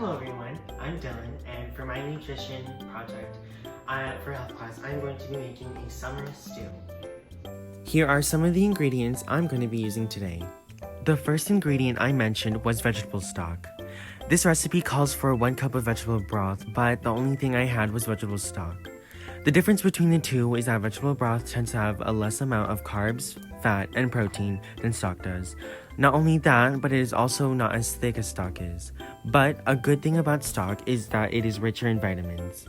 Hello everyone, I'm Dylan, and for my nutrition project for health class, I'm going to be making a summer stew. Here are some of the ingredients I'm going to be using today. The first ingredient I mentioned was vegetable stock. This recipe calls for 1 cup of vegetable broth, but the only thing I had was vegetable stock. The difference between the two is that vegetable broth tends to have a less amount of carbs, fat, and protein than stock does. Not only that, but it is also not as thick as stock is. But a good thing about stock is that it is richer in vitamins.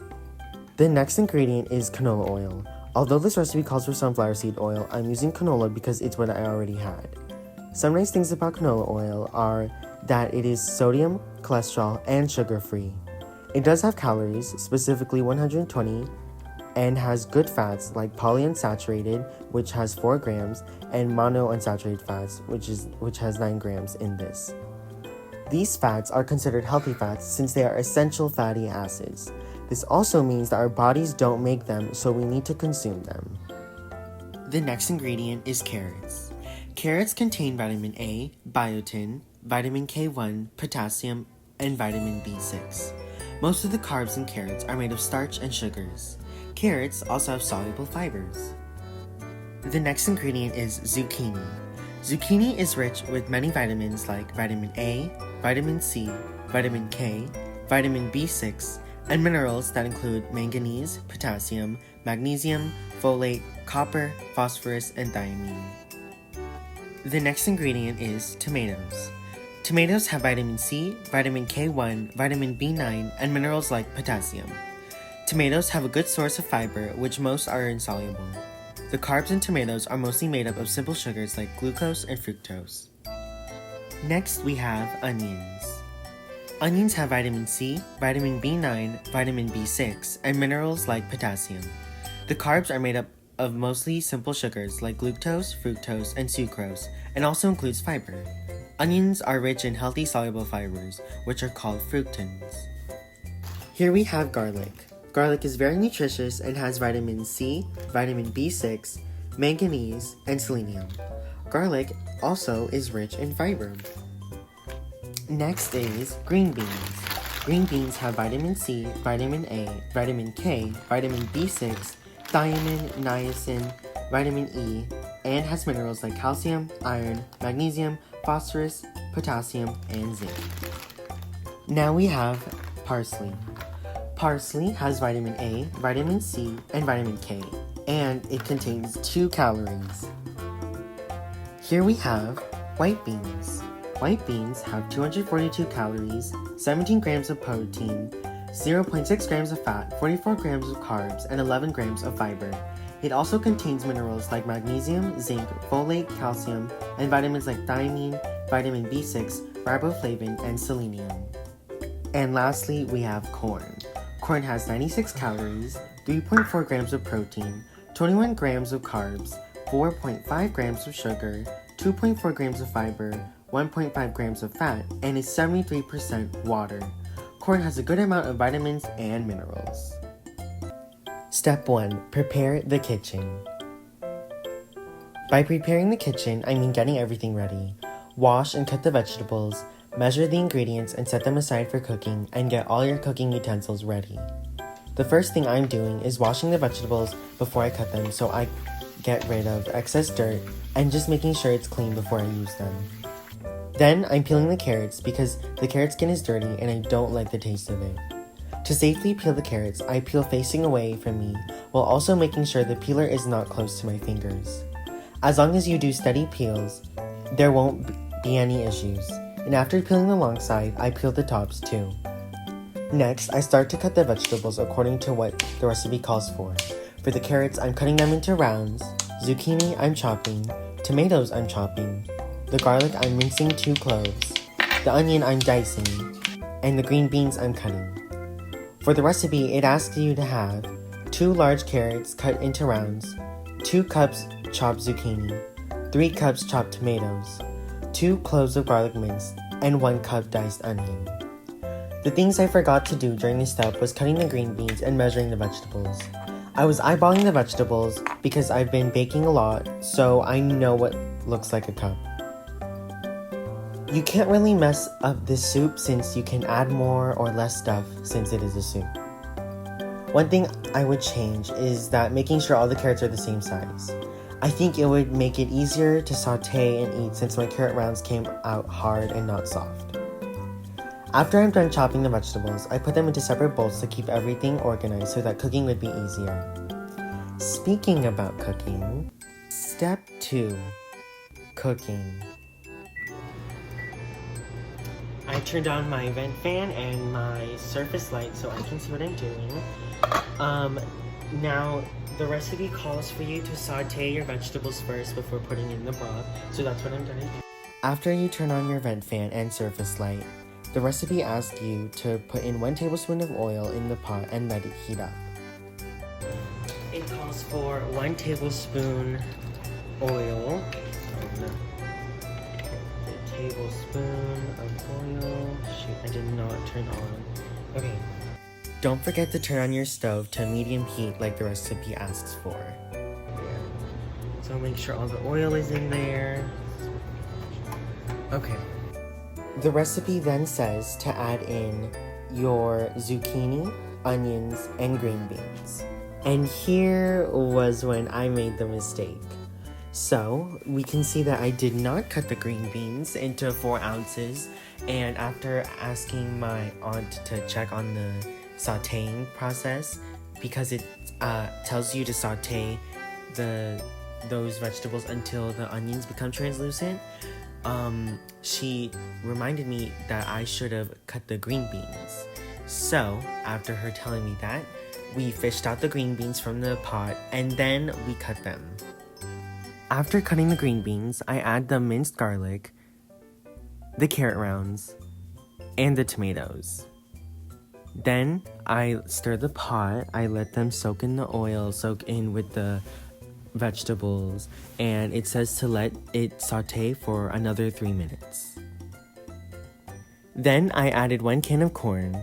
The next ingredient is canola oil. Although this recipe calls for sunflower seed oil, I'm using canola because it's what I already had. Some nice things about canola oil are that it is sodium, cholesterol, and sugar-free. It does have calories, specifically 120, and has good fats like polyunsaturated, which has 4 grams, and monounsaturated fats, which has 9 grams in this. These fats are considered healthy fats since they are essential fatty acids. This also means that our bodies don't make them, so we need to consume them. The next ingredient is carrots. Carrots contain vitamin A, biotin, vitamin K1, potassium, and vitamin B6. Most of the carbs in carrots are made of starch and sugars. Carrots also have soluble fibers. The next ingredient is zucchini. Zucchini is rich with many vitamins like vitamin A, vitamin C, vitamin K, vitamin B6, and minerals that include manganese, potassium, magnesium, folate, copper, phosphorus, and thiamine. The next ingredient is tomatoes. Tomatoes have vitamin C, vitamin K1, vitamin B9, and minerals like potassium. Tomatoes have a good source of fiber, which most are insoluble. The carbs in tomatoes are mostly made up of simple sugars like glucose and fructose. Next, we have onions. Onions have vitamin C, vitamin B9, vitamin B6, and minerals like potassium. The carbs are made up of mostly simple sugars like glucose, fructose, and sucrose, and also includes fiber. Onions are rich in healthy soluble fibers, which are called fructans. Here we have garlic. Garlic is very nutritious and has vitamin C, vitamin B6, manganese, and selenium. Garlic also is rich in fiber. Next is green beans. Green beans have vitamin C, vitamin A, vitamin K, vitamin B6, thiamine, niacin, vitamin E, and has minerals like calcium, iron, magnesium, phosphorus, potassium, and zinc. Now we have parsley. Parsley has vitamin A, vitamin C, and vitamin K, and it contains 2 calories. Here we have white beans. White beans have 242 calories, 17 grams of protein, 0.6 grams of fat, 44 grams of carbs, and 11 grams of fiber. It also contains minerals like magnesium, zinc, folate, calcium, and vitamins like thiamine, vitamin B6, riboflavin, and selenium. And lastly, we have corn. Corn has 96 calories, 3.4 grams of protein, 21 grams of carbs, 4.5 grams of sugar, 2.4 grams of fiber, 1.5 grams of fat, and is 73% water. Corn has a good amount of vitamins and minerals. Step 1. Prepare the kitchen. By preparing the kitchen, I mean getting everything ready. Wash and cut the vegetables, measure the ingredients and set them aside for cooking, and get all your cooking utensils ready. The first thing I'm doing is washing the vegetables before I cut them so I get rid of excess dirt and just making sure it's clean before I use them. Then I'm peeling the carrots because the carrot skin is dirty and I don't like the taste of it. To safely peel the carrots, I peel facing away from me while also making sure the peeler is not close to my fingers. As long as you do steady peels, there won't be any issues. And after peeling the long side, I peel the tops too. Next, I start to cut the vegetables according to what the recipe calls for. For the carrots, I'm cutting them into rounds. Zucchini, I'm chopping. Tomatoes, I'm chopping. The garlic, I'm mincing 2 cloves. The onion, I'm dicing. And the green beans, I'm cutting. For the recipe, it asks you to have 2 large carrots cut into rounds, 2 cups chopped zucchini, 3 cups chopped tomatoes, 2 cloves of garlic minced, and 1 cup diced onion. The things I forgot to do during this step was cutting the green beans and measuring the vegetables. I was eyeballing the vegetables because I've been baking a lot, so I know what looks like a cup. You can't really mess up this soup since you can add more or less stuff since it is a soup. One thing I would change is that making sure all the carrots are the same size. I think it would make it easier to saute and eat since my carrot rounds came out hard and not soft. After I'm done chopping the vegetables, I put them into separate bowls to keep everything organized so that cooking would be easier. Speaking about cooking, step 2, cooking. I turned on my vent fan and my surface light so I can see what I'm doing. Now, the recipe calls for you to saute your vegetables first before putting in the broth, so that's what I'm gonna do. After you turn on your vent fan and surface light, the recipe asks you to put in 1 tablespoon of oil in the pot and let it heat up. It calls for 1 tablespoon oil. Tablespoon of oil. Shoot, I did not turn on. Okay. Don't forget to turn on your stove to medium heat like the recipe asks for. So make sure all the oil is in there. Okay. The recipe then says to add in your zucchini, onions, and green beans. And here was when I made the mistake. So, we can see that I did not cut the green beans into 4 ounces, and after asking my aunt to check on the sauteing process, because it tells you to saute those vegetables until the onions become translucent, she reminded me that I should have cut the green beans. So, after her telling me that, we fished out the green beans from the pot, and then we cut them. After cutting the green beans, I add the minced garlic, the carrot rounds, and the tomatoes. Then I stir the pot. I let them soak in the oil, soak in with the vegetables, and it says to let it saute for another 3 minutes. Then I added 1 can of corn,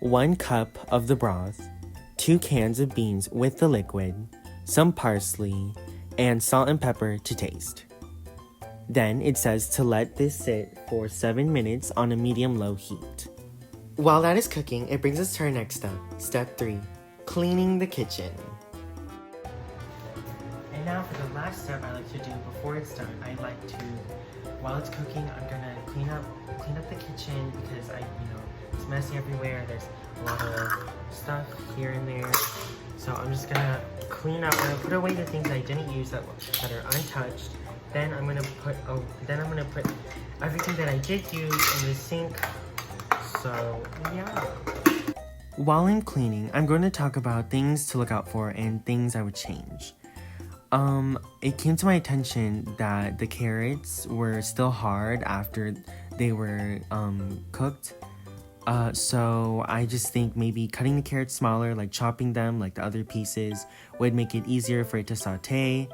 1 cup of the broth, 2 cans of beans with the liquid, some parsley, and salt and pepper to taste. Then it says to let this sit for 7 minutes on a medium-low heat. While that is cooking, it brings us to our next step, step 3, cleaning the kitchen. And now for the last step I like to do before it's done, I like to, while it's cooking, I'm gonna clean up the kitchen because it's messy everywhere. There's a lot of stuff here and there. So I'm just gonna clean up. I'm gonna put away the things I didn't use that are untouched. Then I'm gonna put everything that I did use in the sink. So yeah. While I'm cleaning, I'm going to talk about things to look out for and things I would change. It came to my attention that the carrots were still hard after they were cooked. So I just think maybe cutting the carrots smaller, like chopping them like the other pieces, would make it easier for it to saute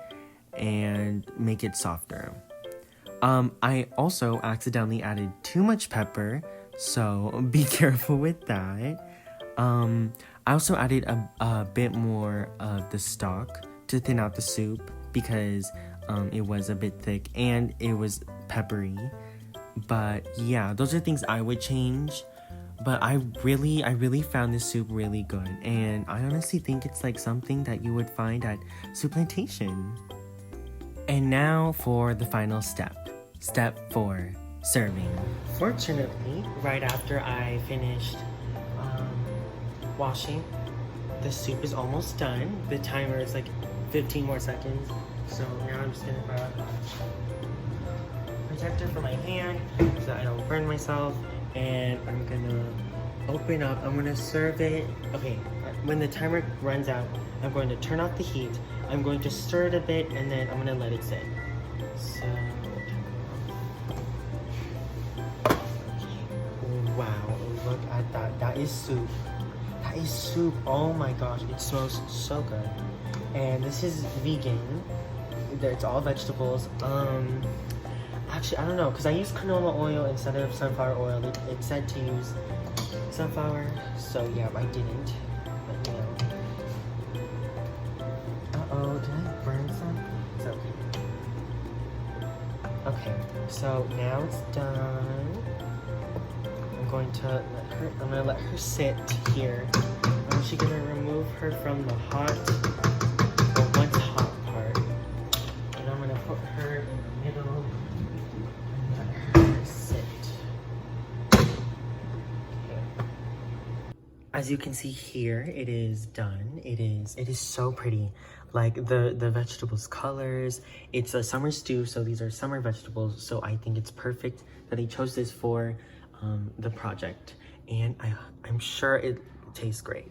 and make it softer. I also accidentally added too much pepper, so be careful with that. I also added a bit more of the stock to thin out the soup because it was a bit thick and it was peppery. But yeah, those are things I would change. But I really found this soup really good, and I honestly think it's like something that you would find at Souplantation. And now for the final step. Step 4, serving. Fortunately, right after I finished washing, the soup is almost done. The timer is like 15 more seconds. So now I'm just gonna grab a protector for my hand so that I don't burn myself. And I'm gonna open up, I'm gonna serve it. Okay, when the timer runs out, I'm going to turn off the heat. I'm going to stir it a bit and then I'm gonna let it sit. So, wow, look at that. That is soup. That is soup. Oh my gosh, it smells so good. And this is vegan. It's all vegetables. Actually, I don't know, because I used canola oil instead of sunflower oil. It said to use sunflower, so yeah, I didn't. But uh-oh, did I burn some? It's okay. Okay. So now it's done. I'm gonna let her sit here. I'm actually gonna remove her from the once hot part. And I'm gonna put her in the middle and let her sit. Okay. As you can see here, it is done. It is so pretty. Like the vegetables colors. It's a summer stew, so these are summer vegetables. So I think it's perfect that I chose this for the project. And I'm sure it tastes great.